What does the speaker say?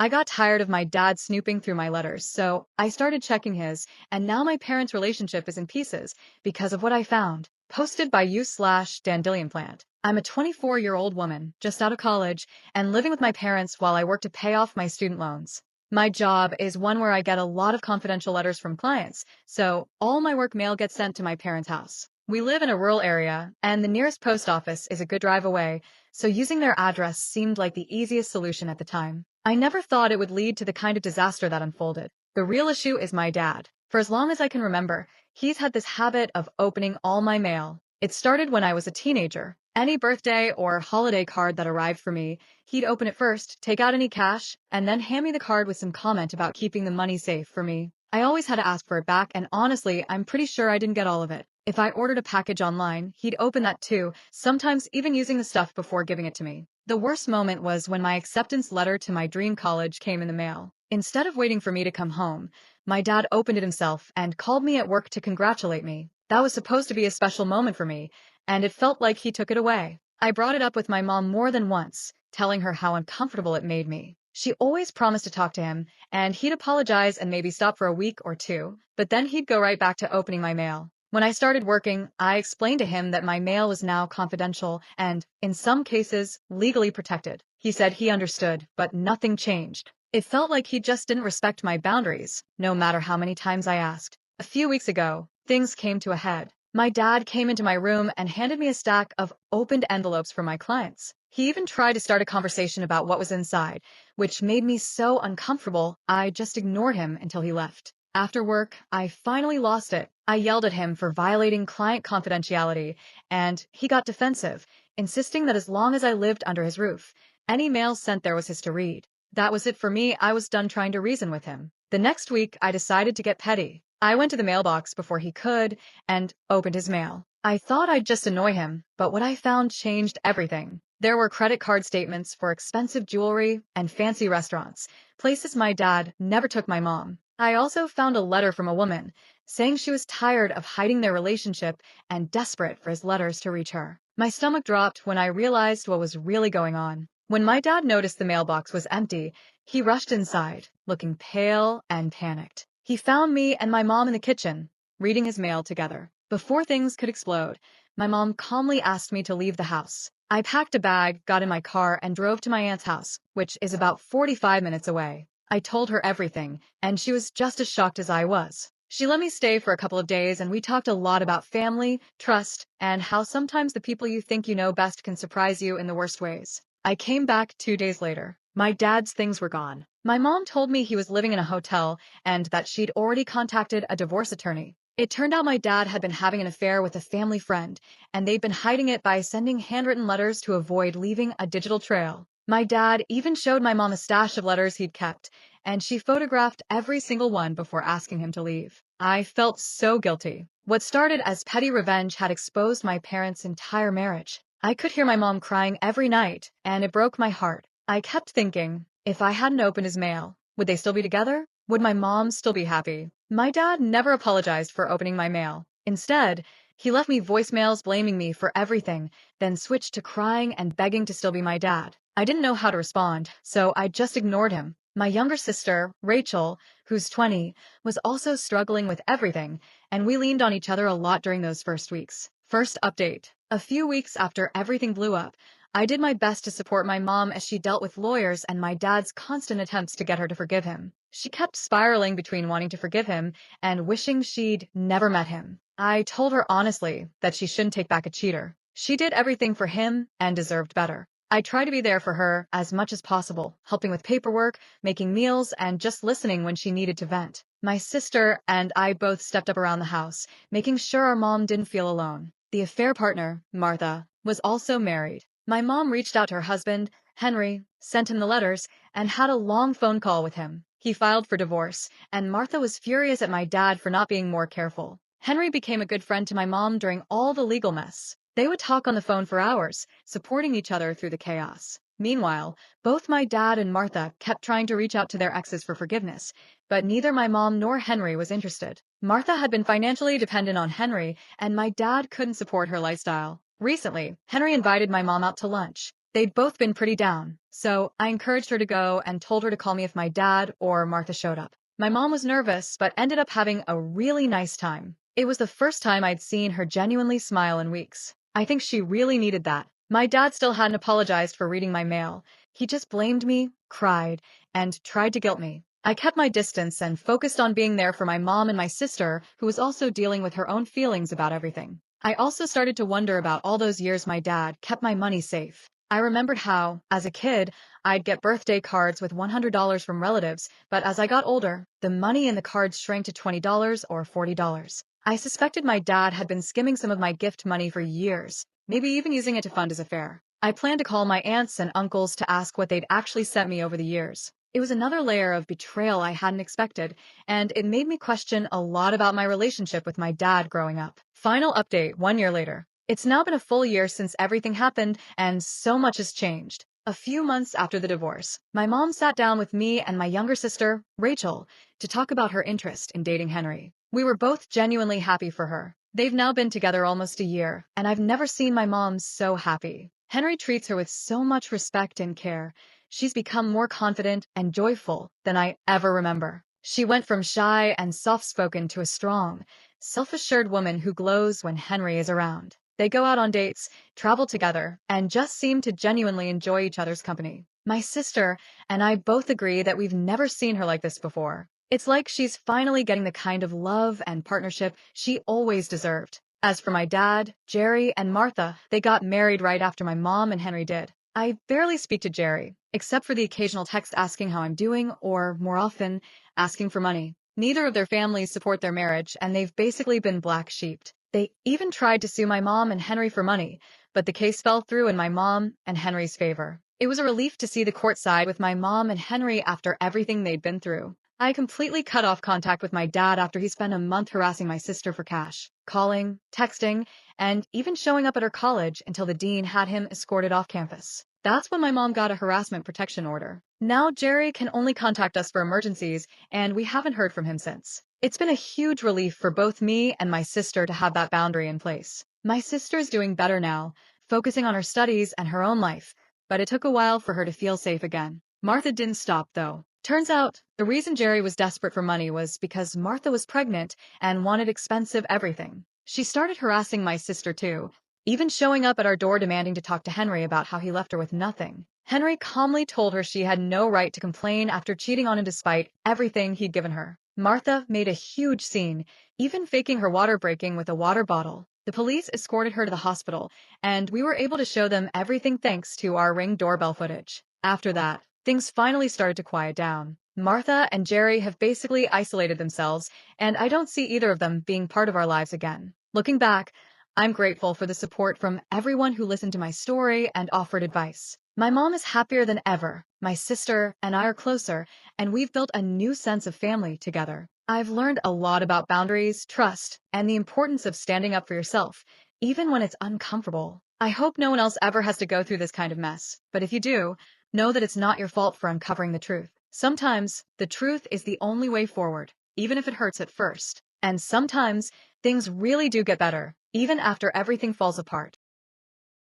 I got tired of my dad snooping through my letters, so I started checking his, and now my parents' relationship is in pieces because of what I found. Posted by you/Dandilionplant. I'm a 24-year-old woman, just out of college, and living with my parents while I work to pay off my student loans. My job is one where I get a lot of confidential letters from clients, so all my work mail gets sent to my parents' house. We live in a rural area, and the nearest post office is a good drive away, so using their address seemed like the easiest solution at the time. I never thought it would lead to the kind of disaster that unfolded. The real issue is my dad. For as long as I can remember, he's had this habit of opening all my mail. It started when I was a teenager. Any birthday or holiday card that arrived for me, he'd open it first, take out any cash, and then hand me the card with some comment about keeping the money safe for me. I always had to ask for it back, and honestly, I'm pretty sure I didn't get all of it. If I ordered a package online, he'd open that too, sometimes even using the stuff before giving it to me. The worst moment was when my acceptance letter to my dream college came in the mail. Instead of waiting for me to come home, my dad opened it himself and called me at work to congratulate me. That was supposed to be a special moment for me, and it felt like he took it away. I brought it up with my mom more than once, telling her how uncomfortable it made me. She always promised to talk to him, and he'd apologize and maybe stop for a week or two, but then he'd go right back to opening my mail. When I started working, I explained to him that my mail was now confidential and, in some cases, legally protected. He said he understood, but nothing changed. It felt like he just didn't respect my boundaries, no matter how many times I asked. A few weeks ago, things came to a head. My dad came into my room and handed me a stack of opened envelopes from my clients. He even tried to start a conversation about what was inside, which made me so uncomfortable I just ignored him until he left. After work, I finally lost it. I yelled at him for violating client confidentiality, and he got defensive, insisting that as long as I lived under his roof, any mail sent there was his to read. That was it for me. I was done trying to reason with him. The next week, I decided to get petty. I went to the mailbox before he could and opened his mail. I thought I'd just annoy him, but what I found changed everything. There were credit card statements for expensive jewelry and fancy restaurants, places my dad never took my mom. I also found a letter from a woman saying she was tired of hiding their relationship and desperate for his letters to reach her. My stomach dropped when I realized what was really going on. When my dad noticed the mailbox was empty, he rushed inside, looking pale and panicked. He found me and my mom in the kitchen, reading his mail together. Before things could explode, my mom calmly asked me to leave the house. I packed a bag, got in my car, and drove to my aunt's house, which is about 45 minutes away. I told her everything, and she was just as shocked as I was. She let me stay for a couple of days, and we talked a lot about family, trust, and how sometimes the people you think you know best can surprise you in the worst ways. I came back 2 days later. My dad's things were gone. My mom told me he was living in a hotel and that she'd already contacted a divorce attorney. It turned out my dad had been having an affair with a family friend, and they'd been hiding it by sending handwritten letters to avoid leaving a digital trail. My dad even showed my mom a stash of letters he'd kept, and she photographed every single one before asking him to leave. I felt so guilty. What started as petty revenge had exposed my parents' entire marriage. I could hear my mom crying every night, and it broke my heart. I kept thinking, if I hadn't opened his mail, would they still be together? Would my mom still be happy? My dad never apologized for opening my mail. Instead, he left me voicemails blaming me for everything, then switched to crying and begging to still be my dad. I didn't know how to respond, so I just ignored him. My younger sister, Rachel, who's 20, was also struggling with everything, and we leaned on each other a lot during those first weeks. First update. A few weeks after everything blew up, I did my best to support my mom as she dealt with lawyers and my dad's constant attempts to get her to forgive him. She kept spiraling between wanting to forgive him and wishing she'd never met him. I told her honestly that she shouldn't take back a cheater. She did everything for him and deserved better. I tried to be there for her as much as possible, helping with paperwork, making meals, and just listening when she needed to vent. My sister and I both stepped up around the house, making sure our mom didn't feel alone. The affair partner, Martha, was also married. My mom reached out to her husband, Henry, sent him the letters, and had a long phone call with him. He filed for divorce, and Martha was furious at my dad for not being more careful. Henry became a good friend to my mom during all the legal mess. They would talk on the phone for hours, supporting each other through the chaos. Meanwhile, both my dad and Martha kept trying to reach out to their exes for forgiveness, but neither my mom nor Henry was interested. Martha had been financially dependent on Henry, and my dad couldn't support her lifestyle. Recently, Henry invited my mom out to lunch. They'd both been pretty down, so I encouraged her to go and told her to call me if my dad or Martha showed up. My mom was nervous, but ended up having a really nice time. It was the first time I'd seen her genuinely smile in weeks. I think she really needed that. My dad still hadn't apologized for reading my mail. He just blamed me, cried, and tried to guilt me. I kept my distance and focused on being there for my mom and my sister, who was also dealing with her own feelings about everything. I also started to wonder about all those years my dad kept my money safe. I remembered how, as a kid, I'd get birthday cards with $100 from relatives, but as I got older, the money in the cards shrank to $20 or $40. I suspected my dad had been skimming some of my gift money for years, maybe even using it to fund his affair. I planned to call my aunts and uncles to ask what they'd actually sent me over the years. It was another layer of betrayal I hadn't expected, and it made me question a lot about my relationship with my dad growing up. Final update 1 year later. It's now been a full year since everything happened, and so much has changed. A few months after the divorce, my mom sat down with me and my younger sister, Rachel, to talk about her interest in dating Henry. We were both genuinely happy for her. They've now been together almost a year, and I've never seen my mom so happy. Henry treats her with so much respect and care. She's become more confident and joyful than I ever remember. She went from shy and soft-spoken to a strong, self-assured woman who glows when Henry is around. They go out on dates, travel together, and just seem to genuinely enjoy each other's company. My sister and I both agree that we've never seen her like this before. It's like she's finally getting the kind of love and partnership she always deserved. As for my dad, Jerry, and Martha, they got married right after my mom and Henry did. I barely speak to Jerry, except for the occasional text asking how I'm doing, or, more often, asking for money. Neither of their families support their marriage, and they've basically been black-sheeped. They even tried to sue my mom and Henry for money, but the case fell through in my mom and Henry's favor. It was a relief to see the court side with my mom and Henry after everything they'd been through. I completely cut off contact with my dad after he spent a month harassing my sister for cash, calling, texting, and even showing up at her college until the dean had him escorted off campus. That's when my mom got a harassment protection order. Now Jerry can only contact us for emergencies, and we haven't heard from him since. It's been a huge relief for both me and my sister to have that boundary in place. My sister's doing better now, focusing on her studies and her own life, but it took a while for her to feel safe again. Martha didn't stop, though. Turns out, the reason Jerry was desperate for money was because Martha was pregnant and wanted expensive everything. She started harassing my sister too, even showing up at our door demanding to talk to Henry about how he left her with nothing. Henry calmly told her she had no right to complain after cheating on him despite everything he'd given her. Martha made a huge scene, even faking her water breaking with a water bottle. The police escorted her to the hospital, and we were able to show them everything thanks to our Ring doorbell footage. After that, things finally started to quiet down. Martha and Jerry have basically isolated themselves, and I don't see either of them being part of our lives again. Looking back, I'm grateful for the support from everyone who listened to my story and offered advice. My mom is happier than ever. My sister and I are closer, and we've built a new sense of family together. I've learned a lot about boundaries, trust, and the importance of standing up for yourself, even when it's uncomfortable. I hope no one else ever has to go through this kind of mess, but if you do, know that it's not your fault for uncovering the truth. Sometimes, the truth is the only way forward, even if it hurts at first. And sometimes, things really do get better, even after everything falls apart.